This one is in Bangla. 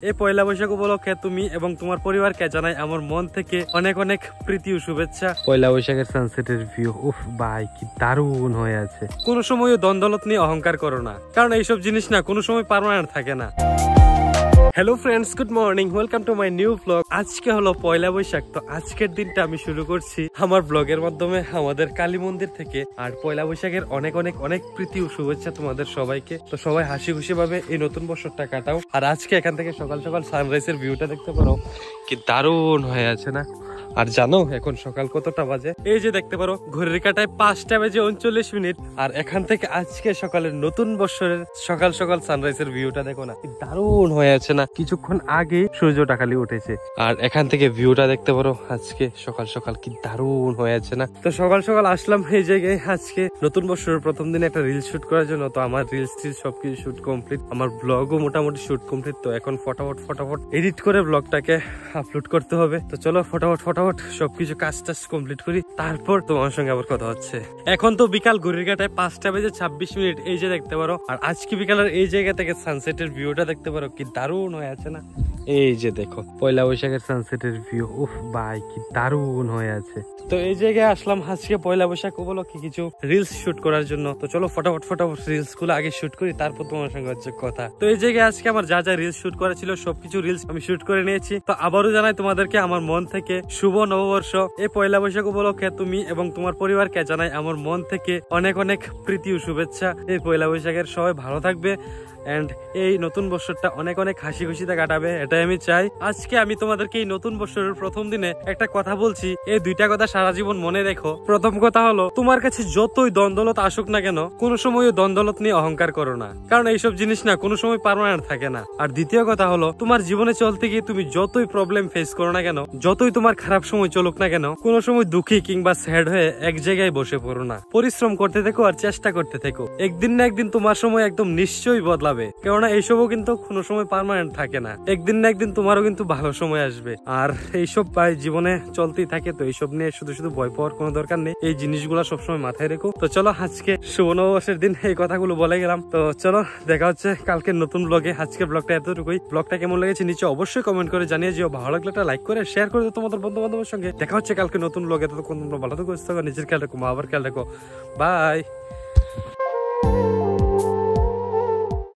এই পয়লা বৈশাখ উপলক্ষে তুমি এবং তোমার পরিবারকে জানাই আমার মন থেকে অনেক অনেক প্রীতি ও শুভেচ্ছা। পয়লা বৈশাখের সানসেটের ভিউ উফ ভাই কি দারুণ হয়ে আছে। কোনো সময়ও দ্বন্দ্বলত নিয়ে অহংকার করো না, কারণ এইসব জিনিস না কোনো সময় পার্মানেন্ট থাকে না। Hello friends, good morning, welcome to my new blog. আজকে হলো পয়লা বৈশাখ, তো আজকের দিনটা আমি শুরু করছি আমার ব্লগের মাধ্যমে আমাদের কালী মন্দির থেকে। আর পয়লা বৈশাখের অনেক অনেক অনেক প্রীতি ও শুভেচ্ছা তোমাদের সবাইকে। তো সবাই হাসি খুশি ভাবে এই নতুন বছরটা কাটাও। আর আজকে এখান থেকে সকাল সকাল সানরাইজের ভিউটা দেখতে পারো, কি দারুণ হয়ে আছে না? আর জানো এখন সকাল কতটা বাজে? এই যে দেখতে পারো ঘড়ির কাঁটায় 5টা বেজে 39 মিনিট। আর এখান থেকে আজকে সকালের নতুন বছরের সকাল সকাল সানরাইজের ভিউটা দেখো না, কি দারুণ হয়ে আছে না? কিছুক্ষণ আগে সূর্যটা খালি উঠেছে আর এখান থেকে ভিউটা দেখতে পারো আজকে সকাল সকাল কি দারুণ হয়ে আছে না? তো সকাল সকাল আসলাম এই জায়গায় আজকে নতুন বছরের প্রথম দিনে একটা রিল শুট করার জন্য। তো আমার রিলস টিল সবকিছু শুট কমপ্লিট, আমার ব্লগও মোটামুটি শুট কমপ্লিট। তো এখন ফটাফট এডিট করে ব্লগটাকে আপলোড করতে হবে। তো চলো ফটাফট সবকিছু কাজ টাজ কমপ্লিট করি, তারপর তোমার সঙ্গে আবার কথা হচ্ছে। এখন তো বিকাল ঘড়ির কাঁটায় 5টা বেজে 26 মিনিট, এই যে দেখতে পারো। আর আজকে বিকালের এই জায়গা থেকে সানসেটের ভিউটা দেখতে পারো, কি দারুণ হয়ে আছে না? এই যে দেখো পয়লা বৈশাখের সানসেটের ভিউ উফ ভাই কি দারুণ হয়ে আছে। তো এই জায়গায় আসলাম আজকে পয়লা বৈশাখ উপলক্ষে কিছু রিলস শুট করার জন্য। তো চলো ফটাফট রিলস গুলো আগে শুট করি, তারপর তোমার সঙ্গে হচ্ছে কথা। তো এই জায়গায় আজকে আমার যা যা রিলস শুট করা ছিল সবকিছু রিলস আমি শুট করে নিয়েছি। তো আবারও জানাই তোমাদেরকে আমার মন থেকে শুভ নববর্ষ। এই পয়লা বৈশাখ উপলক্ষে তুমি এবং তোমার পরিবারকে জানাই আমার মন থেকে অনেক অনেক প্রীতি ও শুভেচ্ছা। এই পয়লা বৈশাখের সবাই ভালো থাকবে এন্ড এই নতুন বছরটা অনেক অনেক হাসি খুশিতে কাটাবে, এটাই আমি চাই। আজকে আমি তোমাদেরকে এই নতুন বছরের প্রথম দিনে একটা কথা বলছি, এই দুইটা কথা সারা জীবন মনে রেখো। প্রথম কথা হলো, তোমার কাছে যতই দ্বন্দ্বলত আসুক না কেন, কোনো সময়ও দ্বন্দ্বলত নিয়ে অহংকার করো না, কারণ এইসব জিনিস না কোনো সময় পার্মানেন্ট থাকে না। আর দ্বিতীয় কথা হলো, তোমার জীবনে চলতে গিয়ে তুমি যতই প্রবলেম ফেস করো না কেন, যতই তোমার খারাপ সময় চলুক না কেন, কোনো সময় দুঃখী কিংবা স্যাড হয়ে এক জায়গায় বসে পড়ো না। পরিশ্রম করতে থেকো আর চেষ্টা করতে থেকো, একদিন না একদিন তোমার সময় একদম নিশ্চয়ই বদলাবে। কেননা এইসবও কিন্তু কোনো সময় পার্মানেন্ট থাকে না, একদিন না একদিন তোমারও কিন্তু ভালো সময় আসবে। আর এইসব জীবনে চলতেই থাকে, তো এইসব নিয়ে শুধু ভয় পাওয়ার কোনো দরকার নেই, এই জিনিসগুলো সবসময় মাথায় রেখো। তো চলো আজকে শুভ নববর্ষের দিন এই কথাগুলো বলে গেলাম। তো চলো দেখা হচ্ছে কালকের নতুন ব্লগে। আজকের ব্লগটা এতটুকুই। ব্লগটা কেমন লেগেছে নিচে অবশ্যই কমেন্ট করে জানিয়ে যেও। ভালো লাগলে একটা লাইক করে শেয়ার করে দাও তোমাদের বন্ধু বান্ধবের সঙ্গে। দেখা হচ্ছে কালকে নতুন ব্লগে। ততক্ষণ তোমরা ভালো থাকো, নিজের খেয়াল রাখো, মা বাবার খেয়াল রাখো। বাই।